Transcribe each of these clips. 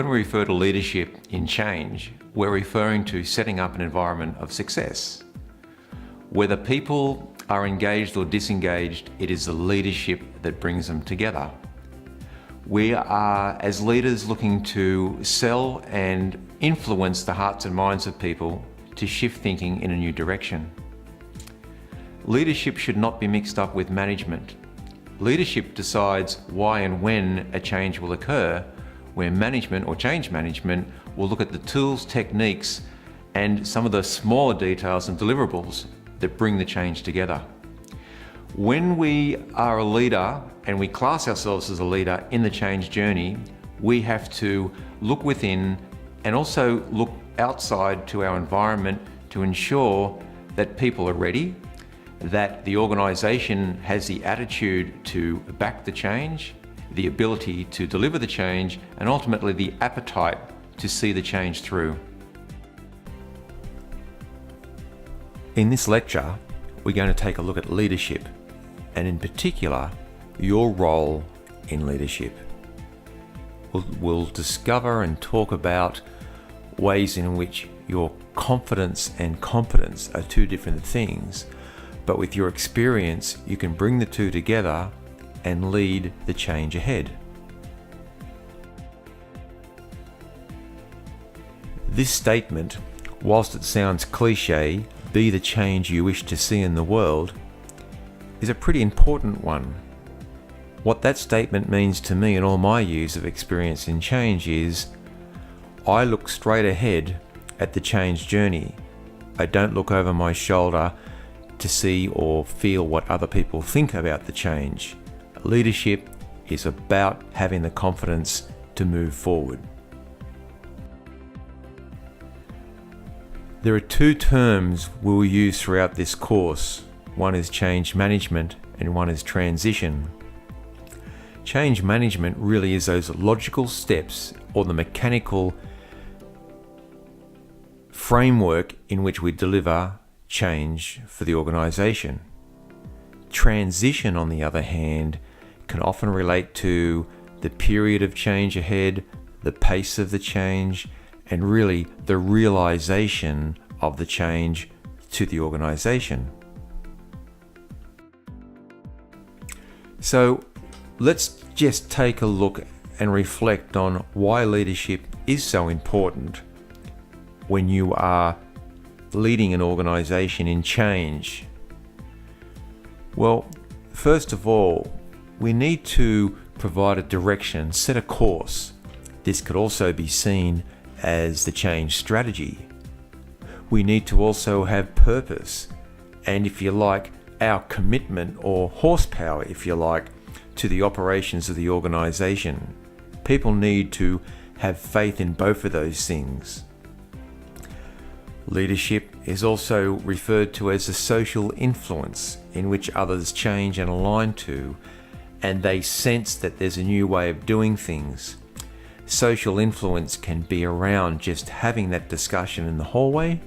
we refer to leadership in change, we're referring to setting up an environment of success. Whether people are engaged or disengaged, it is the leadership that brings them together. We are, as leaders, looking to sell and influence the hearts and minds of people to shift thinking in a new direction. Leadership should not be mixed up with management. Leadership decides why and when a change will occur, where management or change management will look at the tools, techniques, and some of the smaller details and deliverables that bring the change together. When we are a leader and we class ourselves as a leader in the change journey, we have to look within and also look outside to our environment to ensure that people are ready, that the organisation has the attitude to back the change, the ability to deliver the change, and ultimately the appetite to see the change through. In this lecture, we're going to take a look at leadership, and in particular, your role in leadership. We'll discover and talk about ways in which your confidence and competence are two different things, but with your experience, you can bring the two together and lead the change ahead. This statement, whilst it sounds cliche, be the change you wish to see in the world, is a pretty important one. What that statement means to me in all my years of experience in change is, I look straight ahead at the change journey. I don't look over my shoulder to see or feel what other people think about the change. Leadership is about having the confidence to move forward. There are two terms we'll use throughout this course. One is change management and one is transition. Change management really is those logical steps or the mechanical framework in which we deliver change for the organisation. Transition, on the other hand, can often relate to the period of change ahead, the pace of the change, and really the realisation of the change to the organisation. So let's just take a look and reflect on why leadership is so important when you are leading an organisation in change. Well, first of all, we need to provide a direction, set a course. This could also be seen as the change strategy. We need to also have purpose and, if you like, our commitment or horsepower, if you like, to the operations of the organisation. People need to have faith in both of those things. Leadership is also referred to as a social influence in which others change and align to, and they sense that there's a new way of doing things. Social influence can be around just having that discussion in the hallway.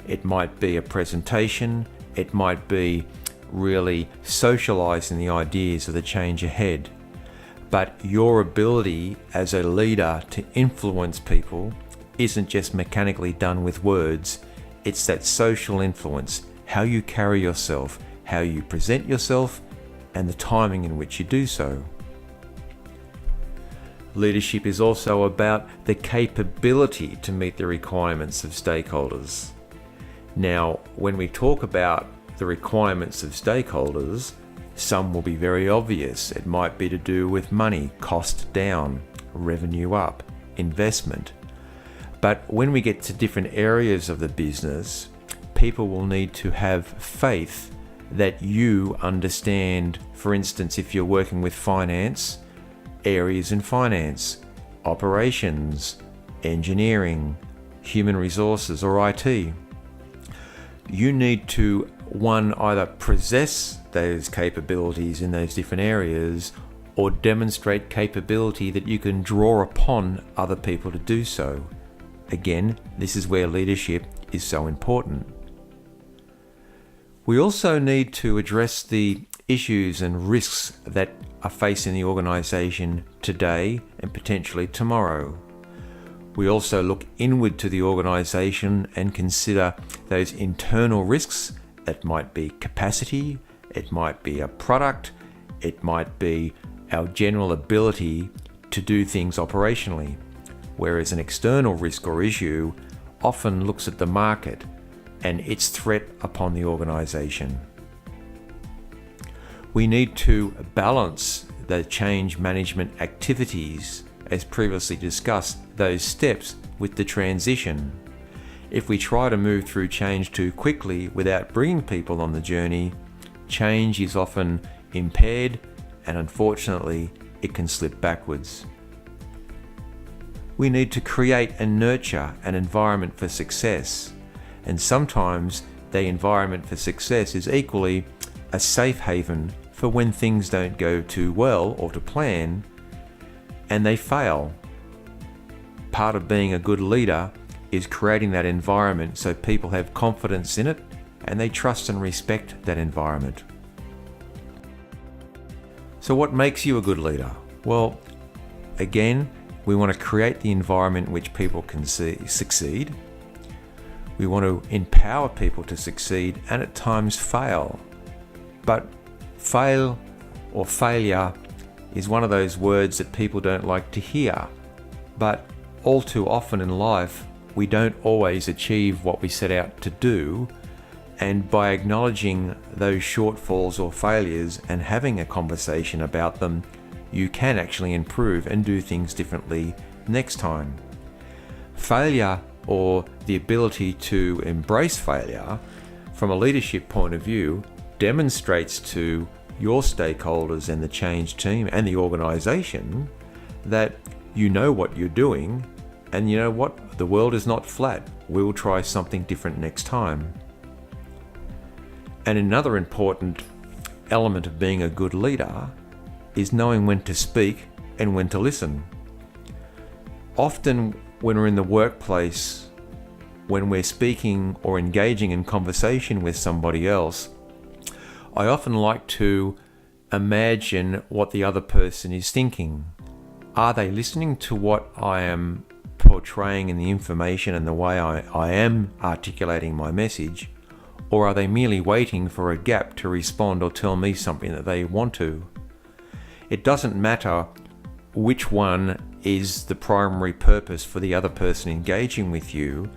It might be a presentation. It might be really socializing the ideas of the change ahead. But your ability as a leader to influence people isn't just mechanically done with words. It's that social influence, how you carry yourself, how you present yourself, and the timing in which you do so. Leadership is also about the capability to meet the requirements of stakeholders. Now, when we talk about the requirements of stakeholders, some will be very obvious. It might be to do with money, cost down, revenue up, investment. But when we get to different areas of the business, people will need to have faith that you understand, for instance, if you're working with finance, areas in finance, operations, engineering, human resources, or IT. You need to, one, either possess those capabilities in those different areas or demonstrate capability that you can draw upon other people to do so. Again, this is where leadership is so important. We also need to address the issues and risks that are facing the organisation today and potentially tomorrow. We also look inward to the organisation and consider those internal risks. That might be capacity, it might be a product, it might be our general ability to do things operationally. Whereas an external risk or issue often looks at the market and its threat upon the organisation. We need to balance the change management activities, as previously discussed, those steps with the transition. If we try to move through change too quickly without bringing people on the journey, change is often impaired and unfortunately it can slip backwards. We need to create and nurture an environment for success, and sometimes the environment for success is equally a safe haven for when things don't go too well or to plan and they fail. Part of being a good leader is creating that environment so people have confidence in it and they trust and respect that environment. So what makes you a good leader? Well, again, we want to create the environment in which people can succeed. We want to empower people to succeed and at times fail. But fail or failure is one of those words that people don't like to hear. But all too often in life, we don't always achieve what we set out to do. And by acknowledging those shortfalls or failures and having a conversation about them, you can actually improve and do things differently next time. Failure, or the ability to embrace failure from a leadership point of view, demonstrates to your stakeholders and the change team and the organisation that you know what you're doing, and you know what, the world is not flat. We'll try something different next time. And another important element of being a good leader is knowing when to speak and when to listen. Often when we're in the workplace, when we're speaking or engaging in conversation with somebody else, I often like to imagine what the other person is thinking. Are they listening to what I am portraying in the information and the way I am articulating my message? Or are they merely waiting for a gap to respond or tell me something that they want to? It doesn't matter which one is the primary purpose for the other person engaging with you,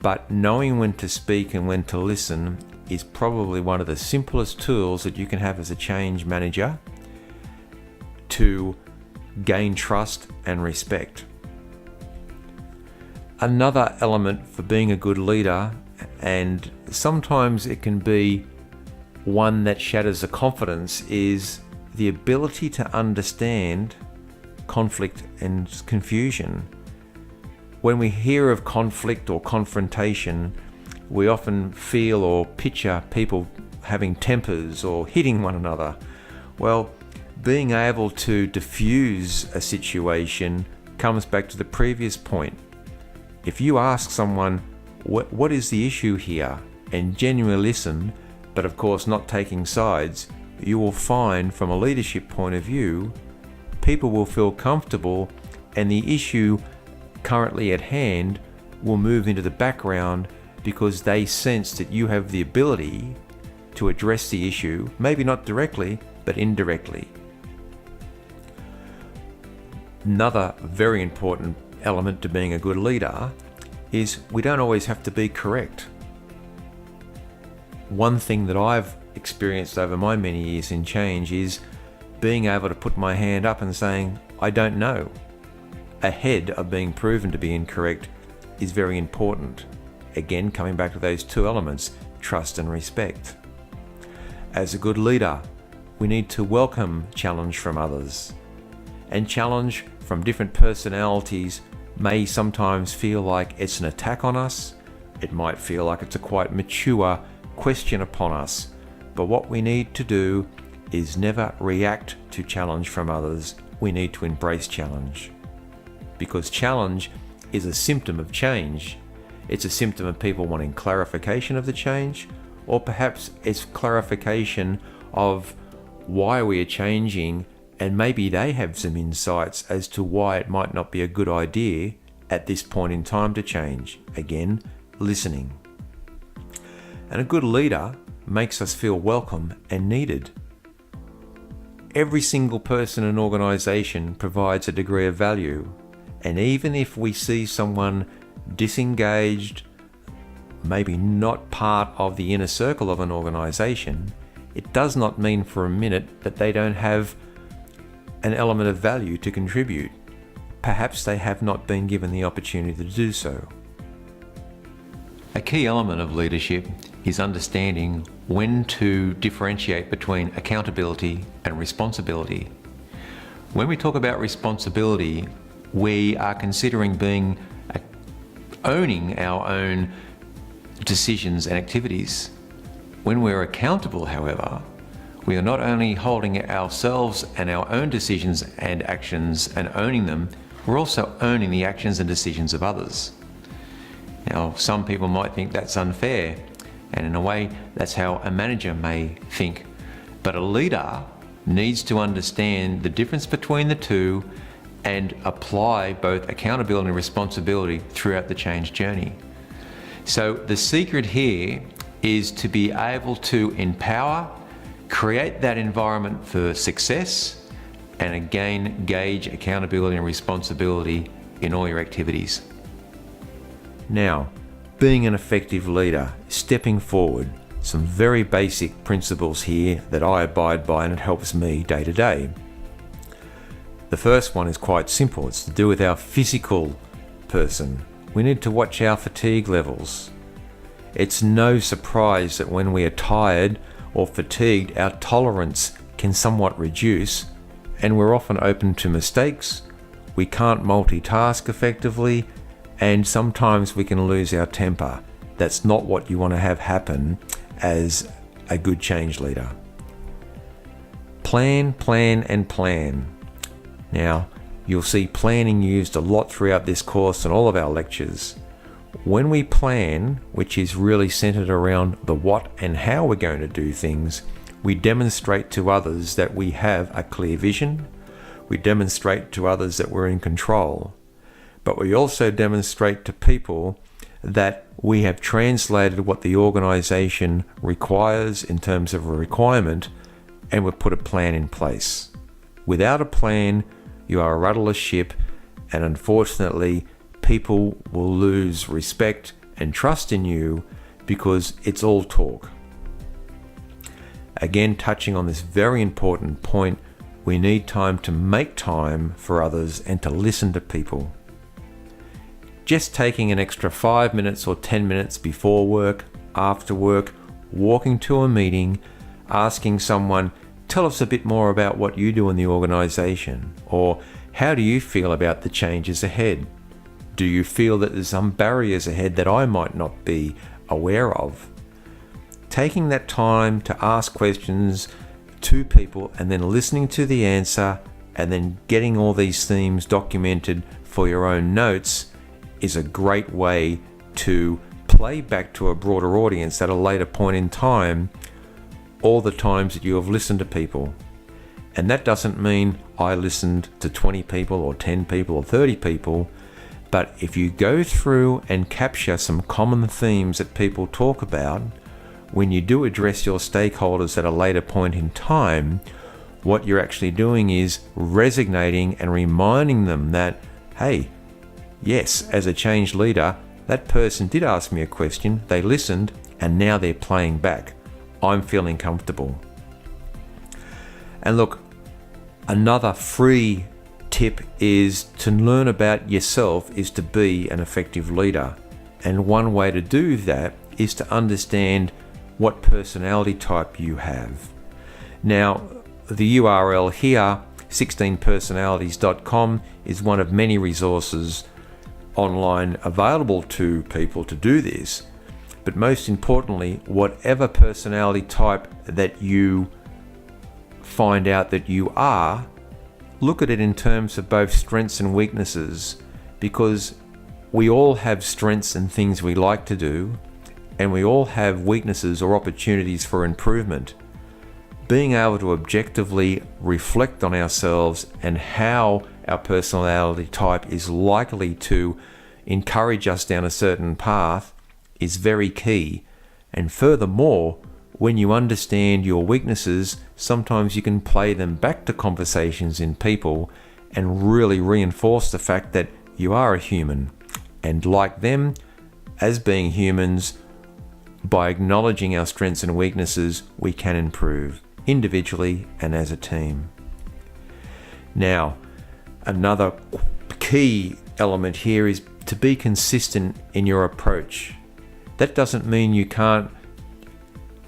but knowing when to speak and when to listen is probably one of the simplest tools that you can have as a change manager to gain trust and respect. Another element for being a good leader, and sometimes it can be one that shatters the confidence, is the ability to understand conflict and confusion. When we hear of conflict or confrontation, we often feel or picture people having tempers or hitting one another. Well, being able to diffuse a situation comes back to the previous point. If you ask someone, what is the issue here, and genuinely listen, but of course not taking sides, you will find from a leadership point of view, people will feel comfortable and the issue currently at hand will move into the background because they sense that you have the ability to address the issue, maybe not directly, but indirectly. Another very important element to being a good leader is we don't always have to be correct. One thing that I've experienced over my many years in change is being able to put my hand up and saying, I don't know, ahead of being proven to be incorrect is very important. Again, coming back to those two elements, trust and respect. As a good leader, we need to welcome challenge from others. And challenge from different personalities may sometimes feel like it's an attack on us. It might feel like it's a quite mature question upon us. But what we need to do is never react to challenge from others. We need to embrace challenge. Because challenge is a symptom of change. It's a symptom of people wanting clarification of the change, or perhaps it's clarification of why we are changing, and maybe they have some insights as to why it might not be a good idea at this point in time to change. Again, listening. And a good leader makes us feel welcome and needed. Every single person in an organisation provides a degree of value, and even if we see someone disengaged, maybe not part of the inner circle of an organisation, it does not mean for a minute that they don't have an element of value to contribute. Perhaps they have not been given the opportunity to do so. A key element of leadership is understanding when to differentiate between accountability and responsibility. When we talk about responsibility, we are considering owning our own decisions and activities. When we're accountable, however, we are not only holding ourselves and our own decisions and actions and owning them, we're also owning the actions and decisions of others. Now, some people might think that's unfair, and in a way, that's how a manager may think. But a leader needs to understand the difference between the two and apply both accountability and responsibility throughout the change journey. So the secret here is to be able to empower, create that environment for success, and again, gauge accountability and responsibility in all your activities. Now, being an effective leader, stepping forward, some very basic principles here that I abide by, and it helps me day to day. The first one is quite simple. It's to do with our physical person. We need to watch our fatigue levels. It's no surprise that when we are tired or fatigued, our tolerance can somewhat reduce, and we're often open to mistakes. We can't multitask effectively, and sometimes we can lose our temper. That's not what you want to have happen as a good change leader. Plan, plan, and plan. Now, you'll see planning used a lot throughout this course and all of our lectures. When we plan, which is really centered around the what and how we're going to do things, we demonstrate to others that we have a clear vision. We demonstrate to others that we're in control. But we also demonstrate to people that we have translated what the organisation requires in terms of a requirement, and we've put a plan in place. Without a plan, you are a rudderless ship, and unfortunately, people will lose respect and trust in you because it's all talk. Again, touching on this very important point, we need time to make time for others and to listen to people. Just taking an extra 5 minutes or 10 minutes before work, after work, walking to a meeting, asking someone, tell us a bit more about what you do in the organisation, or how do you feel about the changes ahead? Do you feel that there's some barriers ahead that I might not be aware of? Taking that time to ask questions to people and then listening to the answer and then getting all these themes documented for your own notes is a great way to play back to a broader audience at a later point in time all the times that you have listened to people. And that doesn't mean I listened to 20 people or 10 people or 30 people, but if you go through and capture some common themes that people talk about, when you do address your stakeholders at a later point in time, what you're actually doing is resonating and reminding them that, hey, yes, as a change leader, that person did ask me a question, they listened, and now they're playing back. I'm feeling comfortable. And look, another free tip is to learn about yourself is to be an effective leader. And one way to do that is to understand what personality type you have. Now, the URL here, 16personalities.com, is one of many resources online available to people to do this. But most importantly, whatever personality type that you find out that you are, look at it in terms of both strengths and weaknesses, because we all have strengths and things we like to do, and we all have weaknesses or opportunities for improvement. Being able to objectively reflect on ourselves and how our personality type is likely to encourage us down a certain path is very key. And furthermore, when you understand your weaknesses, sometimes you can play them back to conversations in people and really reinforce the fact that you are a human. And like them, as being humans, by acknowledging our strengths and weaknesses, we can improve individually and as a team. Now, another key element here is to be consistent in your approach. That doesn't mean you can't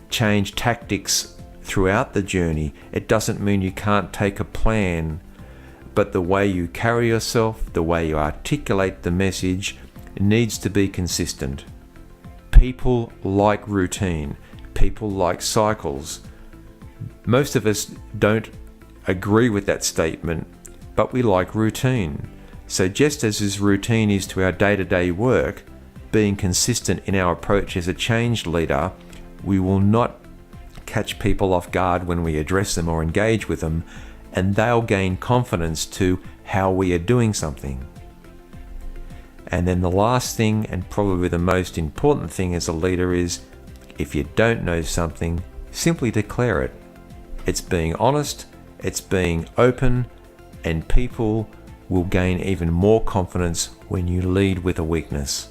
change tactics throughout the journey. It doesn't mean you can't take a plan, but the way you carry yourself, the way you articulate the message needs to be consistent. People like routine. People like cycles. Most of us don't agree with that statement, but we like routine. So just as routine is to our day-to-day work, being consistent in our approach as a change leader, we will not catch people off guard when we address them or engage with them, and they'll gain confidence to how we are doing something. And then the last thing, and probably the most important thing as a leader, is if you don't know something, simply declare it. It's being honest, it's being open, and people will gain even more confidence when you lead with a weakness.